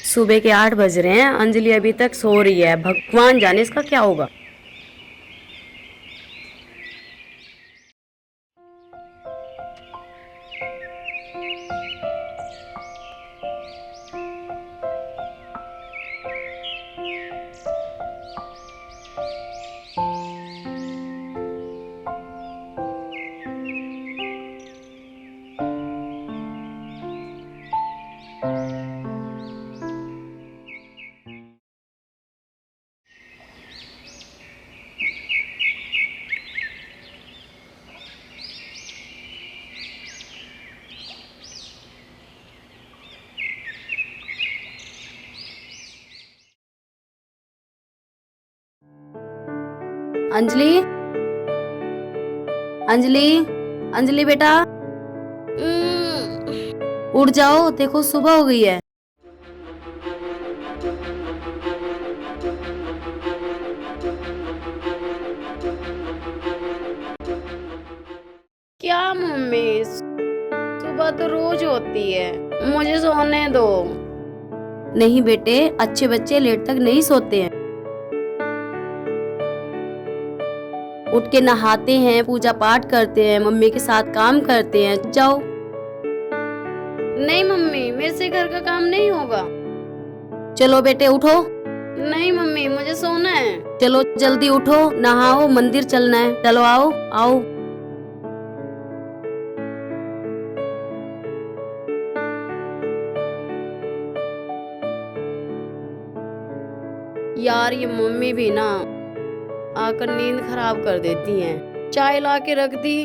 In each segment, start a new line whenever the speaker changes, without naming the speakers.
सुबह के 8 बज रहे हैं, अंजलि अभी तक सो रही है। भगवान जाने इसका क्या होगा। अंजलि, अंजलि, अंजलि बेटा, उठ जाओ, देखो सुबह हो गई है। क्या मम्मी, सुबह तो रोज होती है, मुझे सोने दो। नहीं बेटे, अच्छे बच्चे लेट तक नहीं सोते हैं। उठ के नहाते हैं, पूजा पाठ करते हैं, मम्मी के साथ काम करते हैं। जाओ। नहीं मम्मी, मेरे से घर का काम नहीं होगा। चलो बेटे उठो। नहीं मम्मी, मुझे सोना है। चलो जल्दी उठो, नहाओ, मंदिर चलना है। चलो आओ आओ। यार ये मम्मी भी ना आकर नींद खराब कर देती हैं। चाय ला के रख दी।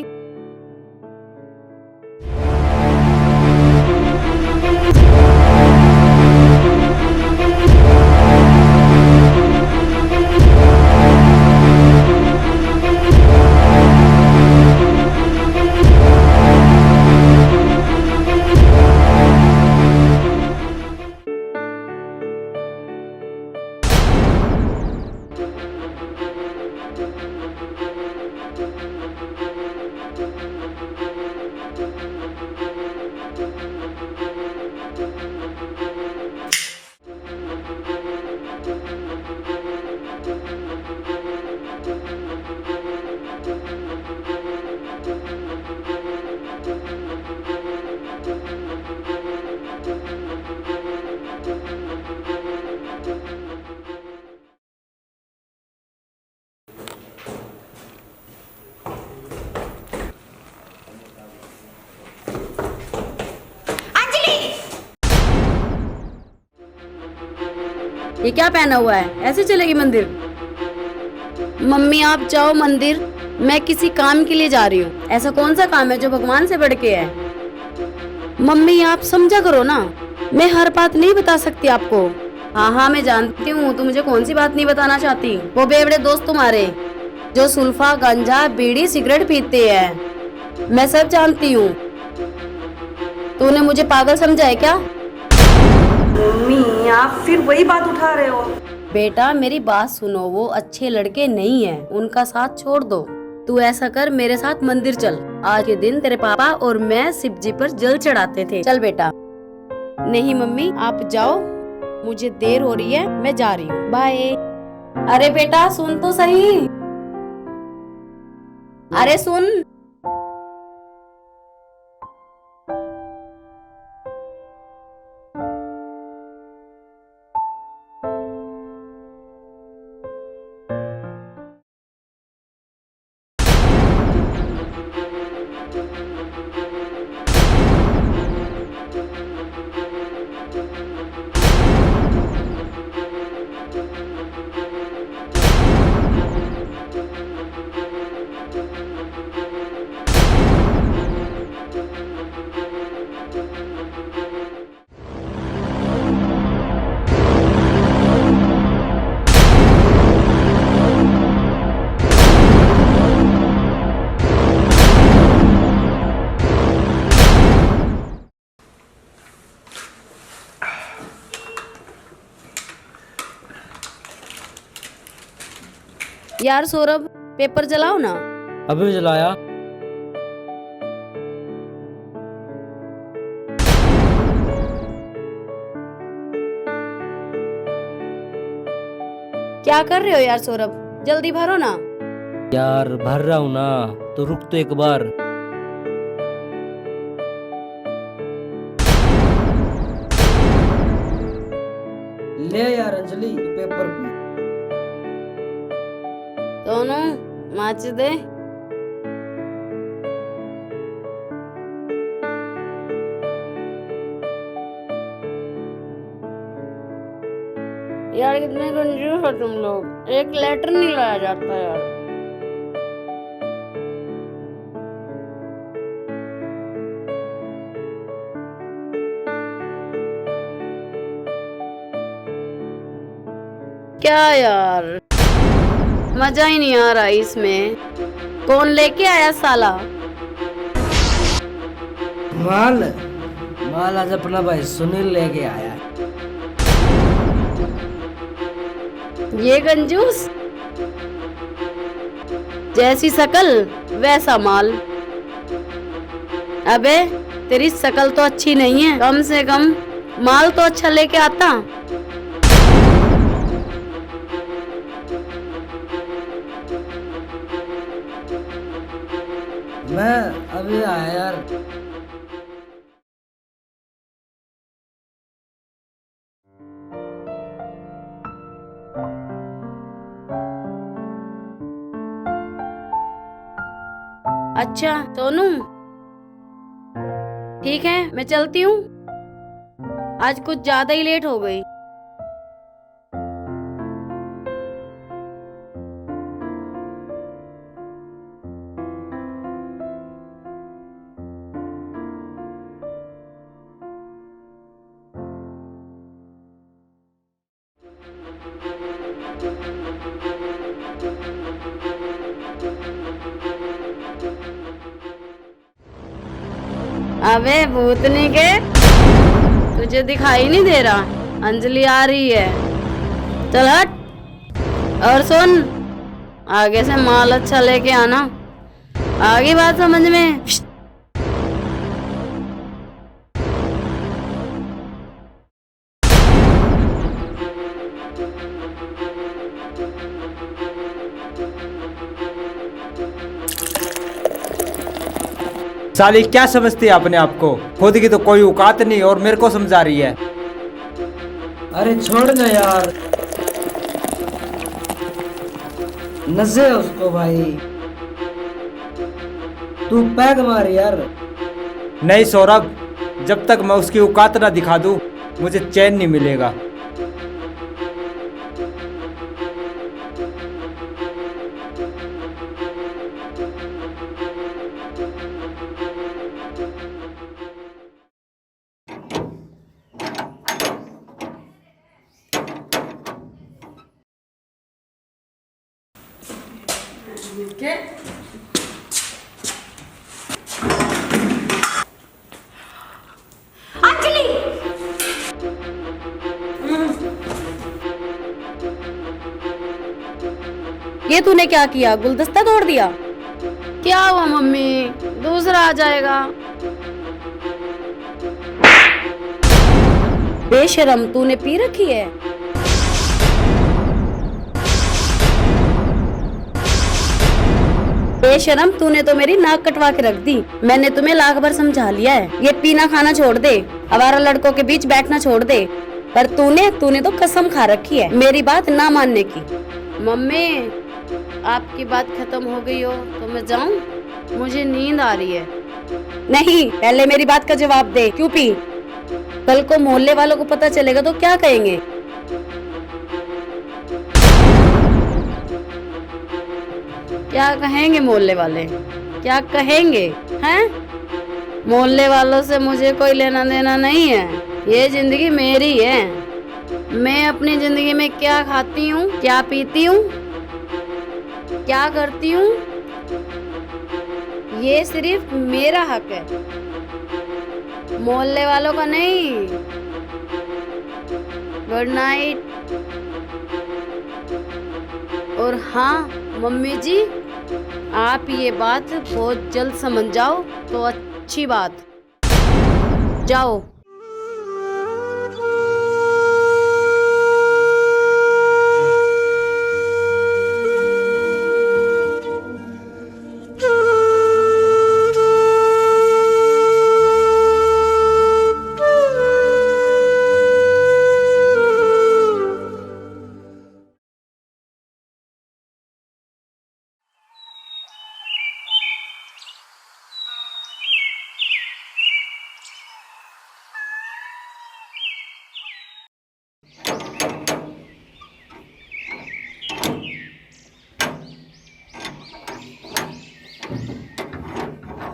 ये क्या पहना हुआ है, ऐसे चलेगी मंदिर? मम्मी आप जाओ मंदिर, मैं किसी काम के लिए जा रही हूँ। ऐसा कौन सा काम है जो भगवान से बढ़ के है? मम्मी आप समझा करो ना, मैं हर बात नहीं बता सकती आपको। हाँ हाँ मैं जानती हूँ, तू मुझे कौन सी बात नहीं बताना चाहती। वो बेवड़े दोस्त तुम्हारे जो सुल्फा, गांजा, बीड़ी, सिगरेट पीते हैं, मैं सब जानती हूँ। तूने मुझे पागल समझा है क्या?
मम्मी आप फिर वही बात उठा रहे हो।
बेटा मेरी बात सुनो, वो अच्छे लड़के नहीं हैं, उनका साथ छोड़ दो। तू ऐसा कर, मेरे साथ मंदिर चल। आज के दिन तेरे पापा और मैं शिव जी पर जल चढ़ाते थे। चल बेटा। नहीं मम्मी आप जाओ, मुझे देर हो रही है, मैं जा रही हूँ, बाय। अरे बेटा सुन तो सही। अरे सुन। यार सौरभ, पेपर जलाओ ना।
अभी जलाया।
क्या कर रहे हो यार सौरभ, जल्दी भरो ना।
यार भर रहा हूँ ना, तो रुक तो एक बार। ले यार अंजलि पेपर पे।
सोनू माचिस दे। यार कितने कंजूस हो तुम लोग, एक लेटर नहीं लाया जाता यार। क्या यार, मजा ही नहीं आ रहा इसमें। कौन लेके आया साला?
माल माल आज अपना भाई सुनील लेके आया।
ये कंजूस, जैसी शकल वैसा माल। अबे तेरी शकल तो अच्छी नहीं है, कम से कम माल तो अच्छा लेके आता।
मैं अभी आया यार।
अच्छा सोनू, ठीक है मैं चलती हूँ, आज कुछ ज्यादा ही लेट हो गई। अबे भूतनी के, तुझे दिखाई नहीं दे रहा अंजलि आ रही है? चल हट। और सुन, आगे से माल अच्छा लेके आना, आगे बात समझ में।
साली क्या समझती है अपने आप को, खुद की तो कोई औकात नहीं और मेरे को समझा रही है।
अरे छोड़ ना यार, नजे उसको भाई, तू पैग मार यार।
नहीं सौरभ, जब तक मैं उसकी औकात ना दिखा दूं मुझे चैन नहीं मिलेगा।
ये तूने क्या किया, गुलदस्ता तोड़ दिया? क्या हुआ मम्मी, दूसरा आ जाएगा। बेशरम, तूने पी रखी है? बेशरम, तूने तो मेरी नाक कटवा के रख दी। मैंने तुम्हें लाख बार समझा लिया है, ये पीना खाना छोड़ दे, आवारा लड़कों के बीच बैठना छोड़ दे, पर तूने तो कसम खा रखी है मेरी बात ना मानने की। मम्मी, आपकी बात खत्म हो गई हो तो मैं जाऊं? मुझे नींद आ रही है। नहीं, पहले मेरी बात का जवाब दे, क्यों पी? कल को मोहल्ले वालों को पता चलेगा तो क्या कहेंगे? क्या कहेंगे मोहल्ले वाले, क्या कहेंगे? हैं? मोहल्ले वालों से मुझे कोई लेना देना नहीं है, ये जिंदगी मेरी है। मैं अपनी जिंदगी में क्या खाती हूँ, क्या पीती हूँ, क्या करती हूँ, ये सिर्फ मेरा हक है, मोहल्ले वालों का नहीं। Good night. और हाँ मम्मी जी, आप ये बात बहुत जल्द समझ जाओ तो अच्छी बात। जाओ।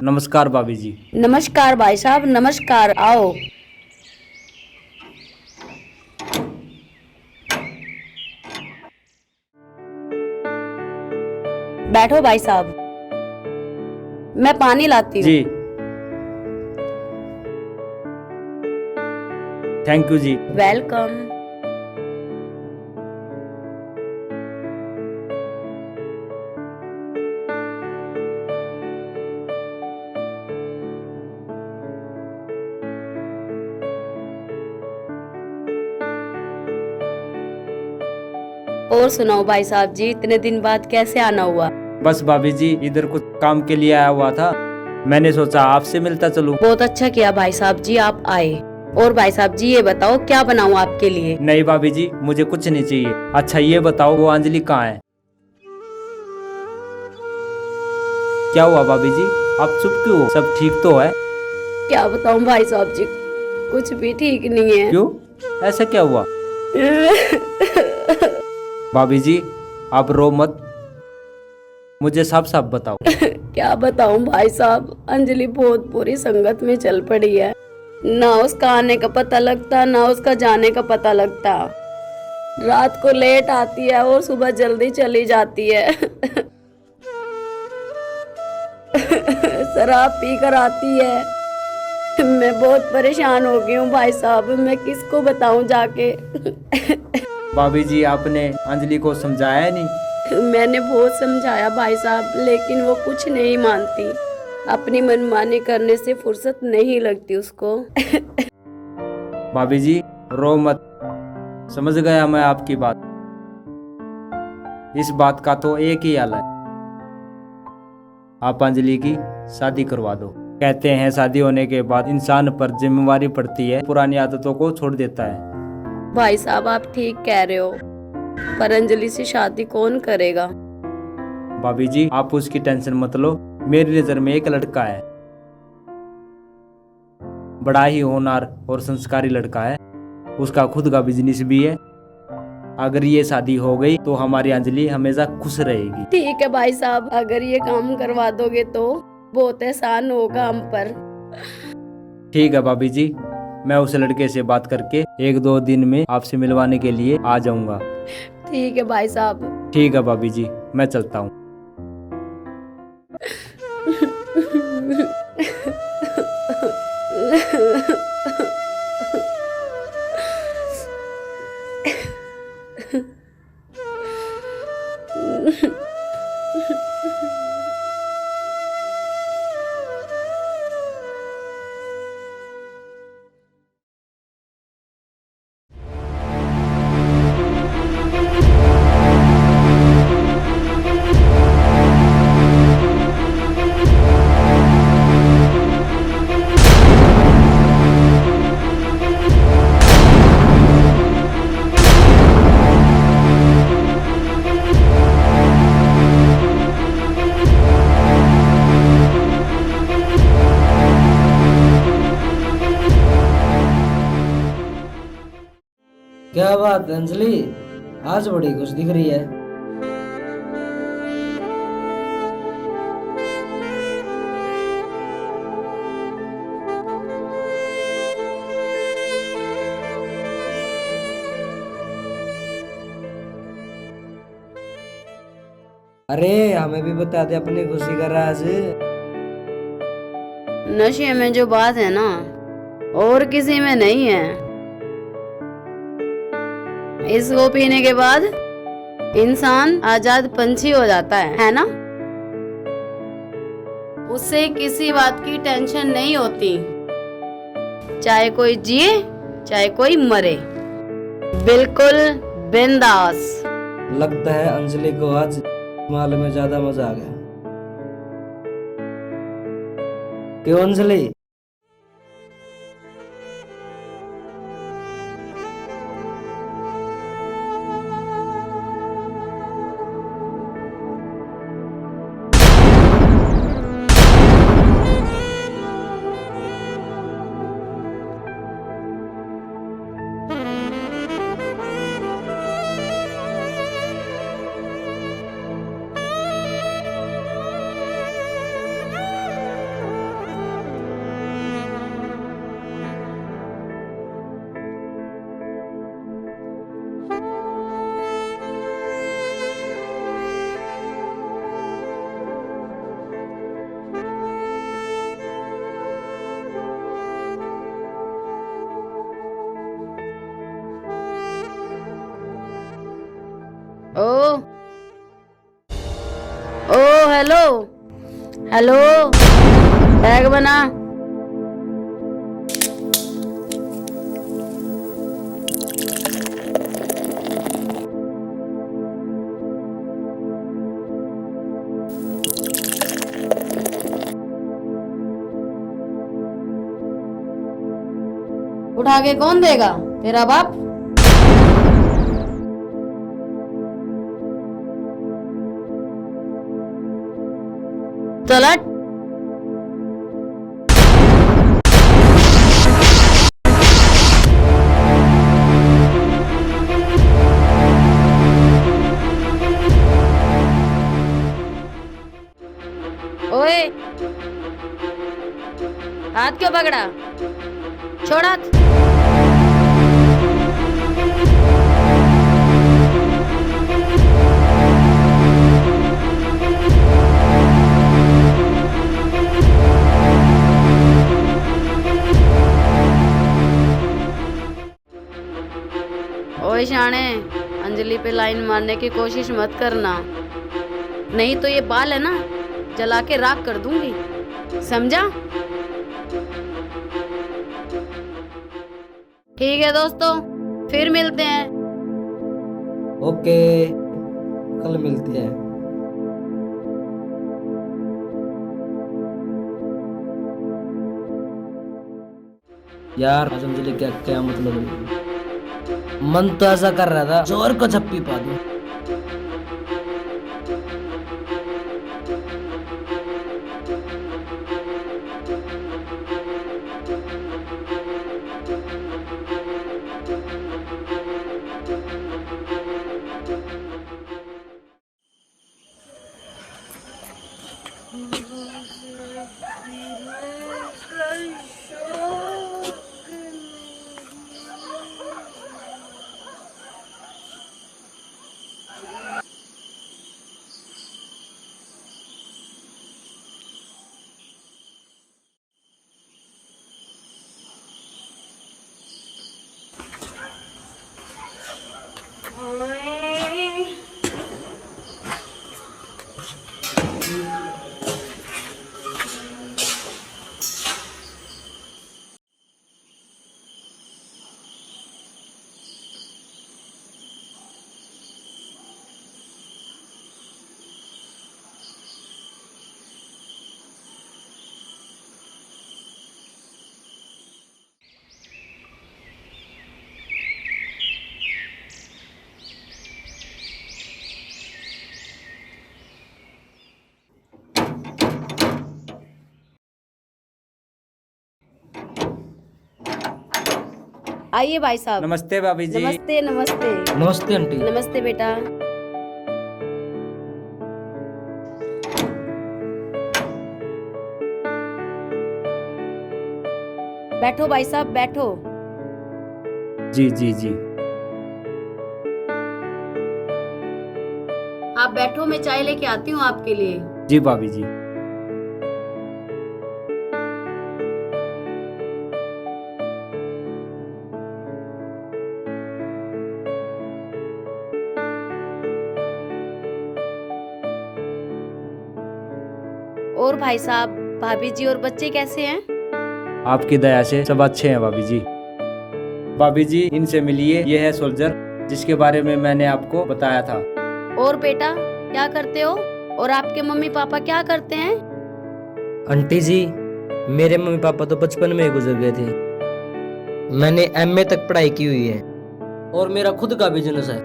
नमस्कार भाभी जी।
नमस्कार भाई साहब, नमस्कार, आओ। बैठो भाई साहब, मैं पानी लाती हूँ।
जी थैंक यू जी।
वेलकम। और सुनाओ भाई साहब जी, इतने दिन बाद कैसे आना हुआ?
बस भाभी जी इधर कुछ काम के लिए आया हुआ था, मैंने सोचा आपसे मिलता चलूं।
बहुत अच्छा किया भाई साहब जी, आप आए। और भाई साहब जी ये बताओ क्या बनाऊं आपके लिए?
नहीं भाभी जी मुझे कुछ नहीं चाहिए। अच्छा ये बताओ वो अंजलि कहाँ है? क्या हुआ भाभी जी, आप चुप क्यों हो? सब ठीक तो है?
क्या बताऊं भाई साहब जी, कुछ भी ठीक नहीं है।
क्यों, ऐसा क्या हुआ? भाभी जी आप रो मत, मुझे साफ साफ बताओ।
क्या बताऊं भाई साहब, अंजलि बहुत बुरी संगत में चल पड़ी है। ना उसका आने का पता लगता, ना उसका जाने का पता लगता। रात को लेट आती है और सुबह जल्दी चली जाती है। शराब पी कर आती है। मैं बहुत परेशान हो गई हूँ भाई साहब, मैं किसको बताऊं जाके?
भाभी जी आपने अंजलि को समझाया नहीं?
मैंने बहुत समझाया भाई साहब, लेकिन वो कुछ नहीं मानती। अपनी मनमानी करने से फुर्सत नहीं लगती उसको।
भाभी जी रो मत, समझ गया मैं आपकी बात। इस बात का तो एक ही हल है, आप अंजलि की शादी करवा दो। कहते हैं शादी होने के बाद इंसान पर जिम्मेवारी पड़ती है, पुरानी आदतों को छोड़ देता है।
भाई साहब आप ठीक कह रहे हो, पर अंजलि से शादी कौन करेगा?
भाभी जी आप उसकी टेंशन मत लो, मेरी नजर में एक लड़का है, बड़ा ही होनहार और संस्कारी लड़का है, उसका खुद का बिजनेस भी है। अगर ये शादी हो गई तो हमारी अंजलि हमेशा खुश रहेगी।
ठीक है भाई साहब, अगर ये काम करवा दोगे तो बहुत एहसान होगा हम पर।
ठीक है भाभी जी, मैं उस लड़के से बात करके 1-2 दिन में आपसे मिलवाने के लिए आ जाऊंगा।
ठीक है भाई साहब।
ठीक है भाभी जी, मैं चलता हूँ।
क्या बात अंजलि, आज बड़ी खुश दिख रही है। अरे हमें भी बता दे अपनी खुशी का राज।
नशे में जो बात है ना, और किसी में नहीं है। इसको पीने के बाद इंसान आजाद पंछी हो जाता है ना? उससे किसी बात की टेंशन नहीं होती, चाहे कोई जिए चाहे कोई मरे, बिल्कुल बिंदास।
लगता है अंजलि को आज माल में ज्यादा मजा आ गया। क्यों अंजलि?
हेलो, बैग बना। उठा के कौन देगा? तेरा बाप। चलट। ओए, हाथ क्यों पकड़ा? छोड़ हाथ। ओए शाणे, अंजलि पे लाइन मारने की कोशिश मत करना, नहीं तो ये बाल है ना, जला के राख कर दूंगी, समझा? ठीक है दोस्तों, फिर मिलते हैं।
ओके, कल मिलते हैं। यार आज अंजलि क्या क्या मतलब, मन तो ऐसा कर रहा था जोर को झप्पी पा दूं।
आइए भाई साहब।
नमस्ते भाभी जी।
नमस्ते नमस्ते।
नमस्ते आंटी।
नमस्ते बेटा। बैठो भाई साहब, बैठो।
जी जी जी।
आप बैठो, मैं चाय लेके आती हूँ आपके लिए।
जी भाभी जी।
और भाई साहब, भाभी जी और बच्चे कैसे हैं?
आपकी दया से सब अच्छे हैं भाभी जी। भाभी जी इनसे मिलिए, ये है सोल्जर जिसके बारे में मैंने आपको बताया था।
और बेटा क्या करते हो? और आपके मम्मी पापा क्या करते हैं?
आंटी जी, मेरे मम्मी पापा तो बचपन में ही गुजर गए थे। मैंने एमए तक पढ़ाई की हुई है और मेरा खुद का बिजनेस है।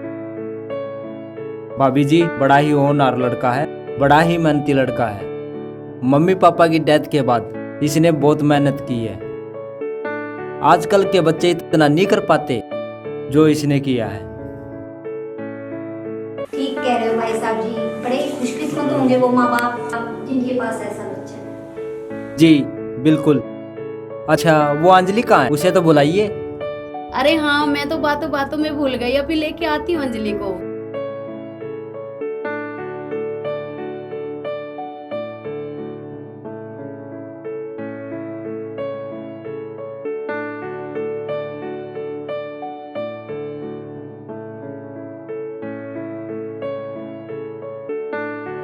भाभी जी बड़ा ही होनहार लड़का है, बड़ा ही मेहनती लड़का है। मम्मी पापा की डेथ के बाद इसने बहुत मेहनत की है। आजकल के बच्चे इतना नहीं कर पाते जो इसने किया है।
ठीक कह रहे हो भाई साहब जी, बड़े ही खुशकिस्मत होंगे वो माँ बाप जिनके पास ऐसा बच्चा है।
जी बिल्कुल। अच्छा वो अंजलि कहाँ है? उसे तो बुलाइए।
अरे हाँ, मैं तो बातों बातों में भूल गई, अभी लेके आती हूँ अंजलि को।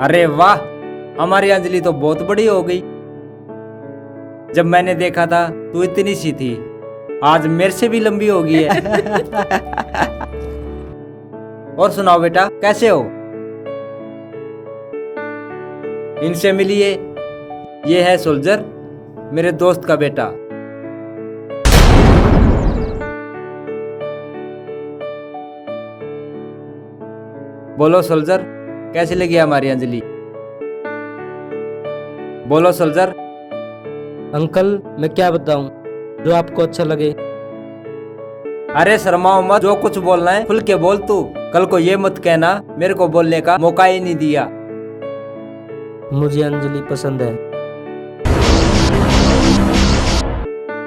अरे वाह, हमारी अंजलि तो बहुत बड़ी हो गई। जब मैंने देखा था तू इतनी सी थी, आज मेरे से भी लंबी हो गई है। और सुनाओ बेटा, कैसे हो? इनसे मिलिए, ये है सोल्जर, मेरे दोस्त का बेटा। बोलो सोल्जर, कैसी लगी हमारी अंजलि? बोलो सोल्जर।
अंकल मैं क्या बताऊं जो आपको अच्छा लगे।
अरे शर्माओ मत, जो कुछ बोलना है खुल के बोल तू। कल को ये मत कहना मेरे को बोलने का मौका ही नहीं दिया।
मुझे अंजलि पसंद है,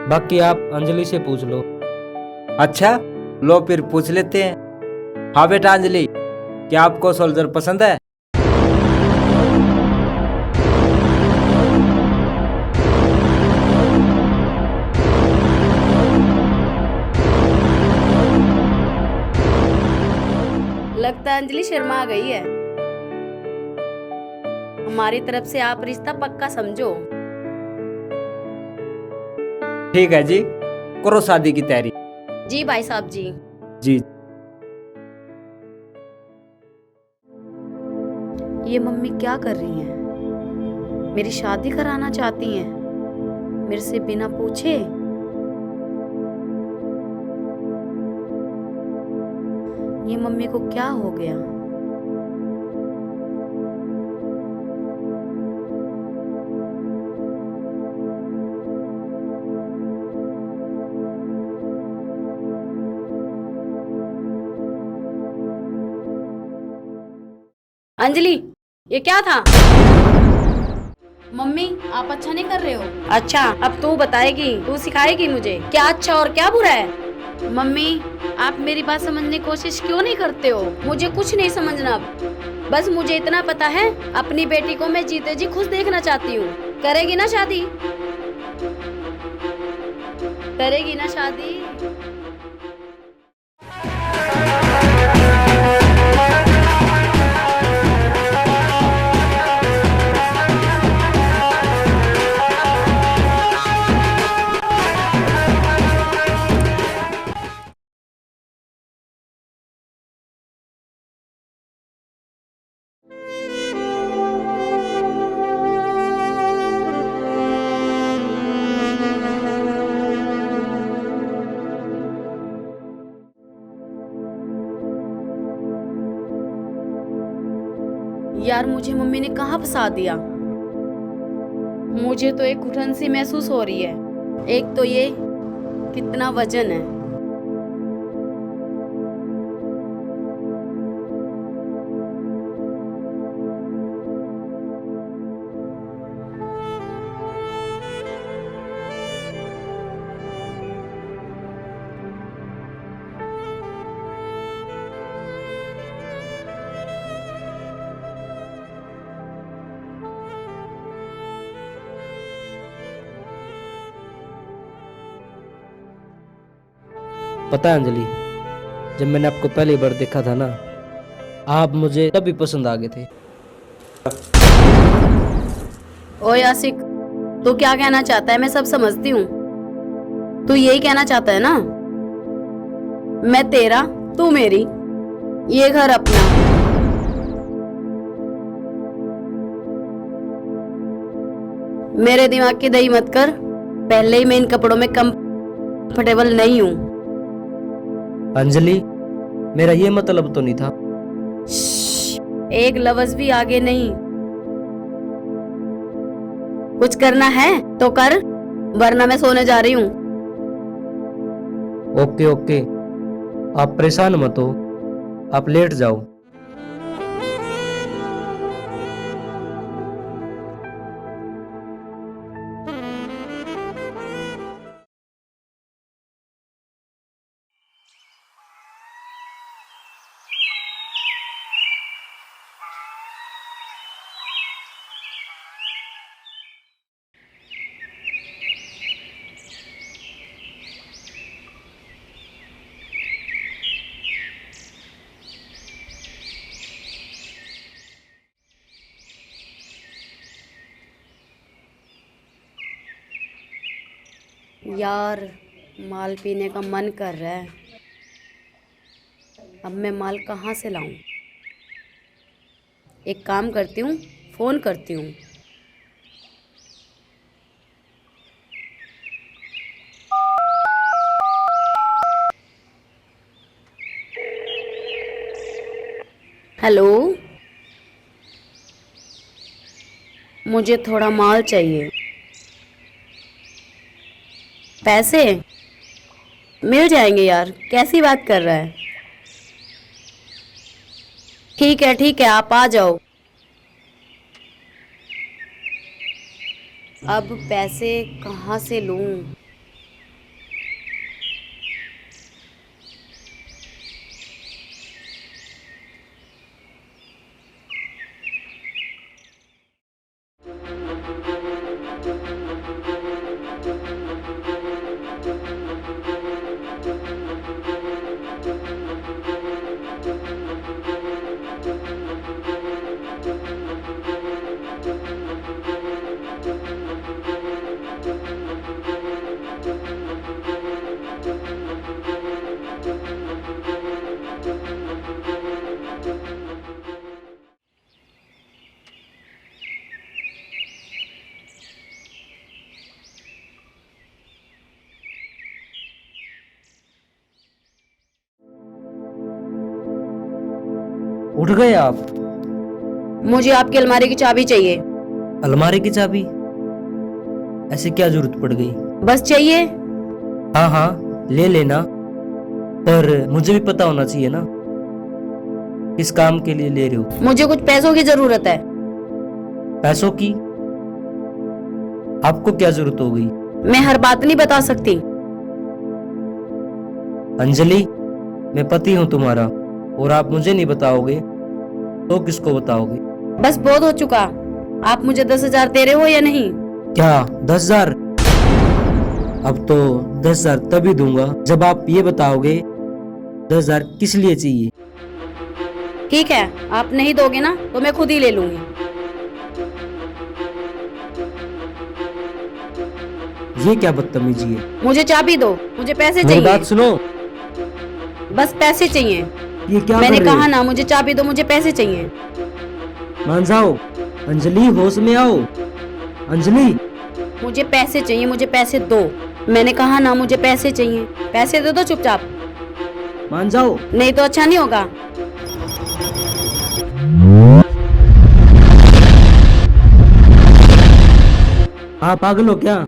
बाकी आप अंजलि से पूछ लो।
अच्छा लो फिर पूछ लेते हैं। हाँ बेटा अंजलि, क्या आपको सोल्जर पसंद है?
लगता है अंजलि शर्मा गई है। हमारी तरफ से आप रिश्ता पक्का समझो।
ठीक है जी, करो शादी की तैयारी।
जी भाई साहब जी।
जी।
ये मम्मी क्या कर रही हैं? मेरी शादी कराना चाहती हैं मेरे से बिना पूछे। ये मम्मी को क्या हो गया? अंजलि, ये क्या था? मम्मी आप अच्छा नहीं कर रहे हो। अच्छा अब तू बताएगी, तू सिखाएगी मुझे क्या अच्छा और क्या बुरा है। मम्मी आप मेरी बात समझने की कोशिश क्यों नहीं करते हो? मुझे कुछ नहीं समझना अब। बस मुझे इतना पता है अपनी बेटी को मैं जीते जी खुश देखना चाहती हूँ। करेगी ना शादी? करेगी ना शादी? यार मुझे मम्मी ने कहाँ फंसा दिया। मुझे तो एक घुटन सी महसूस हो रही है। एक तो ये कितना वजन है।
पता है अंजलि, जब मैंने आपको पहली बार देखा था ना, आप मुझे तभी पसंद आ गए थे।
ओ यासिक, तू क्या कहना चाहता है मैं सब समझती हूँ। तू यही कहना चाहता है ना, मैं तेरा तू मेरी, ये घर अपना। मेरे दिमाग की दही मत कर। पहले ही मैं इन कपड़ों में कंफर्टेबल नहीं हूँ।
अंजलि मेरा ये मतलब तो नहीं था।
एक लफ्ज भी आगे नहीं। कुछ करना है तो कर, वरना मैं सोने जा रही हूँ।
ओके ओके, आप परेशान मत हो, आप लेट जाओ।
यार माल पीने का मन कर रहा है। अब मैं माल कहाँ से लाऊं? एक काम करती हूँ, फ़ोन करती हूँ। हेलो, मुझे थोड़ा माल चाहिए। पैसे मिल जाएंगे यार, कैसी बात कर रहा है? ठीक है, आप आ जाओ। अब पैसे कहाँ से लूं?
उठ गए आप?
मुझे आपकी अलमारी की चाबी चाहिए।
अलमारी की चाबी? ऐसे क्या जरूरत पड़ गई?
बस चाहिए।
हाँ हाँ ले लेना, पर मुझे भी पता होना चाहिए ना किस काम के लिए ले रहे हो।
मुझे कुछ पैसों की जरूरत है।
पैसों की? आपको क्या जरूरत हो गई?
मैं हर बात नहीं बता सकती।
अंजलि, मैं पति हूँ तुम्हारा, और आप मुझे नहीं बताओगे तो किसको बताओगे?
बस बहुत हो चुका। आप मुझे 10,000 दे रहे हो या नहीं?
क्या 10,000? अब तो 10,000 तभी दूंगा जब आप ये बताओगे 10,000 किस लिए चाहिए।
ठीक है, आप नहीं दोगे ना तो मैं खुद ही ले लूंगी।
ये क्या बदतमीजी है?
मुझे चाबी दो, मुझे पैसे
मेरी बात
चाहिए।
सुनो।
बस पैसे चाहिए।
ये क्या
मैंने
कर रहे हो?
कहा ना, मुझे चाबी दो, मुझे पैसे चाहिए।
मान जाओ। अंजलि, होश में आओ। अंजलि,
मुझे पैसे चाहिए, मुझे पैसे दो। मैंने कहा ना, मुझे पैसे चाहिए। पैसे दे दो चुपचाप,
मान जाओ।
नहीं तो अच्छा नहीं होगा।
आप पागल हो क्या?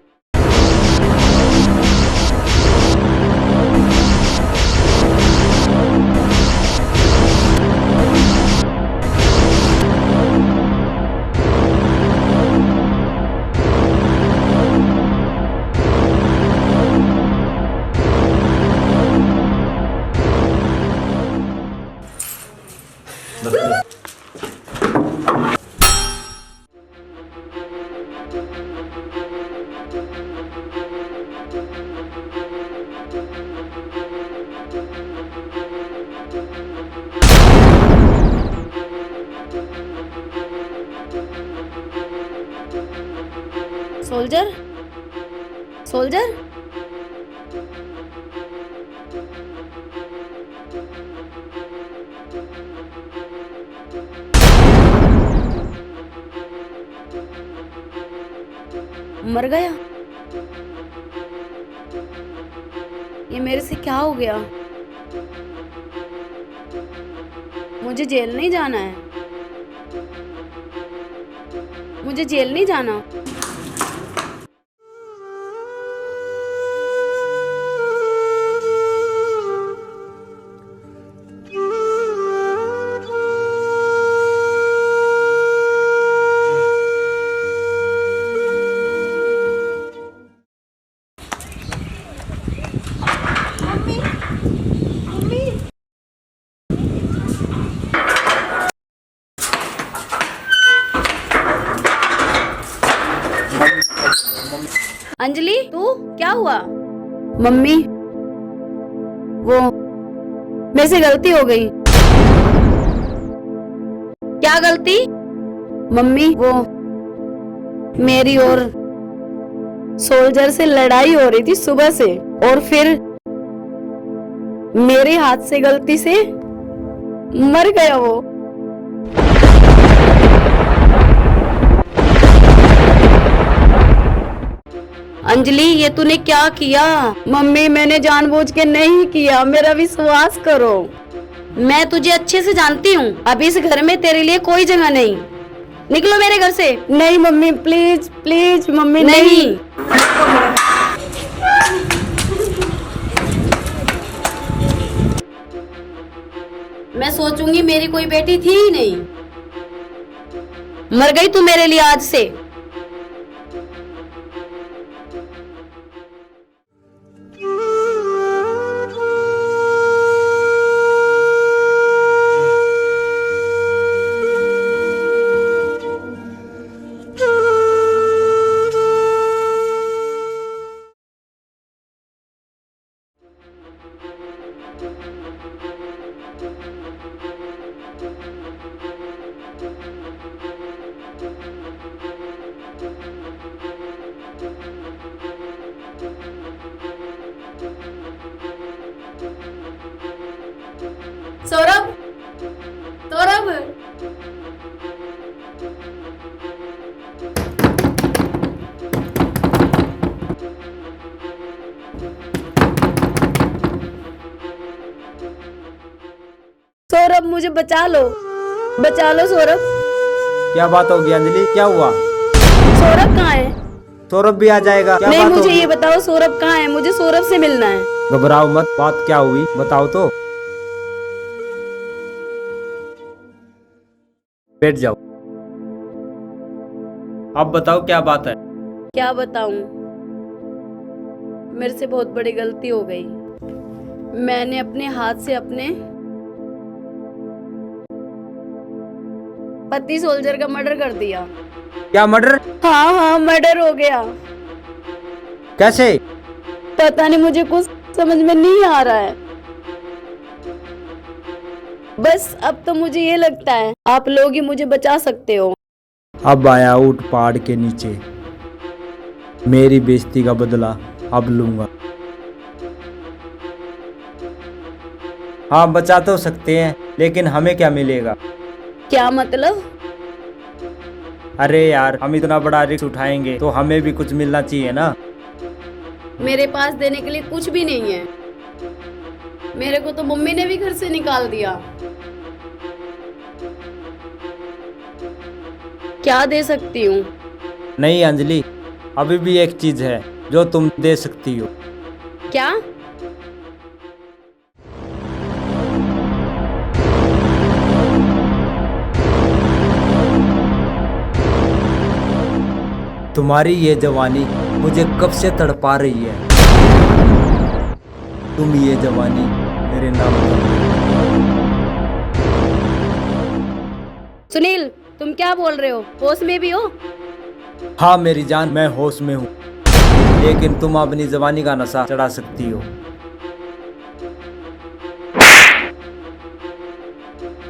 सोल्जर, सोल्जर, मर गया? ये मेरे से क्या हो गया? मुझे जेल नहीं जाना है, मुझे जेल नहीं जाना। अंजलि, तू क्या हुआ? मम्मी, वो मेरे से गलती हो गई। क्या गलती? मम्मी, वो मेरी और सोल्जर से लड़ाई हो रही थी सुबह से, और फिर मेरे हाथ से गलती से मर गया वो। अंजलि, ये तूने क्या किया? मम्मी, मैंने जानबूझ के नहीं किया, मेरा विश्वास करो। मैं तुझे अच्छे से जानती हूँ, अब इस घर में तेरे लिए कोई जगह नहीं। निकलो मेरे घर से। नहीं मम्मी, प्लीज प्लीज मम्मी, नहीं। मैं सोचूंगी मेरी कोई बेटी थी ही नहीं। मर गई तू मेरे लिए आज से। सौरभ, सौरभ, सौरभ, मुझे बचा लो, बचा लो सौरभ।
क्या बात होगी अंजलि, क्या हुआ?
सौरभ कहाँ है?
सौरभ भी आ जाएगा। क्या
नहीं,
बात
मुझे
होगी?
ये बताओ सौरभ कहाँ है? मुझे सौरभ से मिलना है।
घबराओ मत, बात क्या हुई बताओ तो। बैठ जाओ। अब बताओ क्या बात है?
क्या बताऊं? मेरे से बहुत बड़ी गलती हो गई। मैंने अपने हाथ से अपने पति सोल्जर का मर्डर कर दिया।
क्या मर्डर?
हाँ हाँ, मर्डर हो गया।
कैसे?
पता नहीं, मुझे कुछ समझ में नहीं आ रहा है। बस अब तो मुझे ये लगता है आप लोग ही मुझे बचा सकते हो।
अब आया ऊंट पहाड़ के नीचे, मेरी बेइज्जती का बदला अब लूंगा। हाँ, बचा तो सकते हैं, लेकिन हमें क्या मिलेगा?
क्या मतलब?
अरे यार, हम इतना बड़ा रिस्क उठाएंगे तो हमें भी कुछ मिलना चाहिए ना।
मेरे पास देने के लिए कुछ भी नहीं है। मेरे को तो मम्मी ने भी घर से निकाल दिया। क्या दे सकती हूँ?
नहीं अंजलि, अभी भी एक चीज है जो तुम दे सकती हो।
क्या?
तुम्हारी ये जवानी मुझे कब से तड़पा रही है। तुम ये जवानी मेरे नाम कर दो।
सुनील, तुम क्या बोल रहे हो? होश में भी हो?
हाँ मेरी जान, मैं होश में हूँ, लेकिन तुम अपनी जवानी का नशा चढ़ा सकती हो।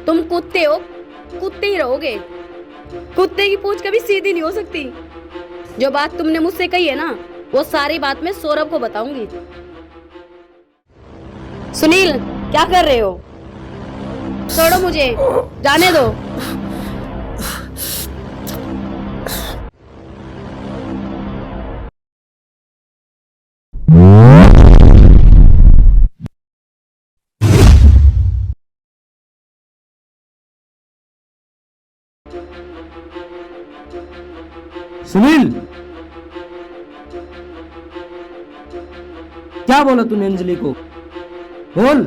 तुम कुत्ते हो, कुत्ते ही रहोगे। कुत्ते की पूंछ कभी सीधी नहीं हो सकती। जो बात तुमने मुझसे कही है ना, वो सारी बात मैं सौरभ को बताऊंगी। सुनील, क्या कर रहे हो? छोड़ो मुझे, जाने दो।
सुनील, क्या बोला तूने अंजलि को? बोल।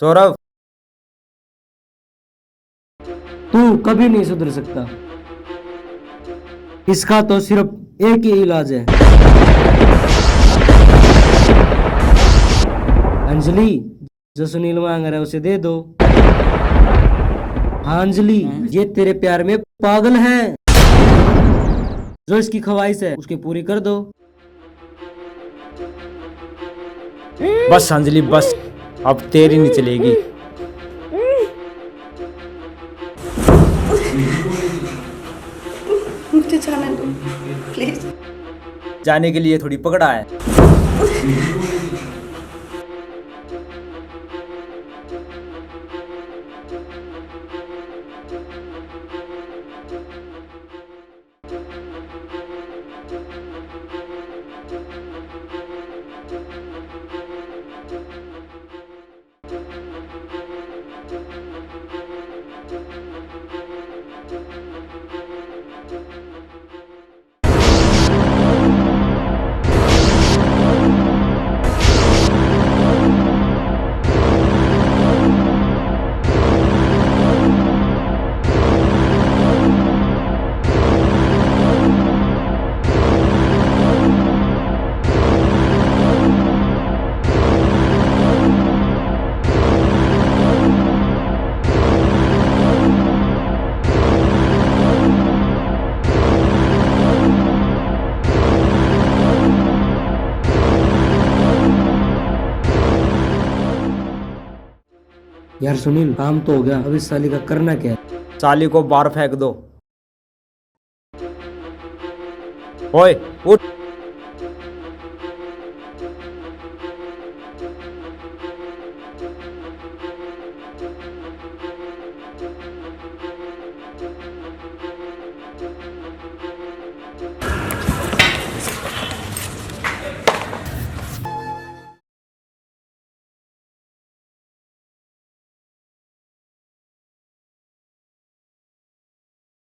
सौरभ,
तू कभी नहीं सुधर सकता। इसका तो सिर्फ एक ही इलाज है। अंजलि, जो सुनील मांग रहा है उसे दे दो। हाँ अंजलि, ये तेरे प्यार में पागल है। जो इसकी ख्वाहिश है उसकी पूरी कर दो।
बस अंजलि बस, अब तेरी नहीं चलेगी।
मुझे जाने दो प्लीज।
जाने के लिए थोड़ी पकड़ा है।
यार सुनील, काम तो हो गया, अब इस साली का करना क्या है?
साली को बाहर फेंक दो। ओए उठ।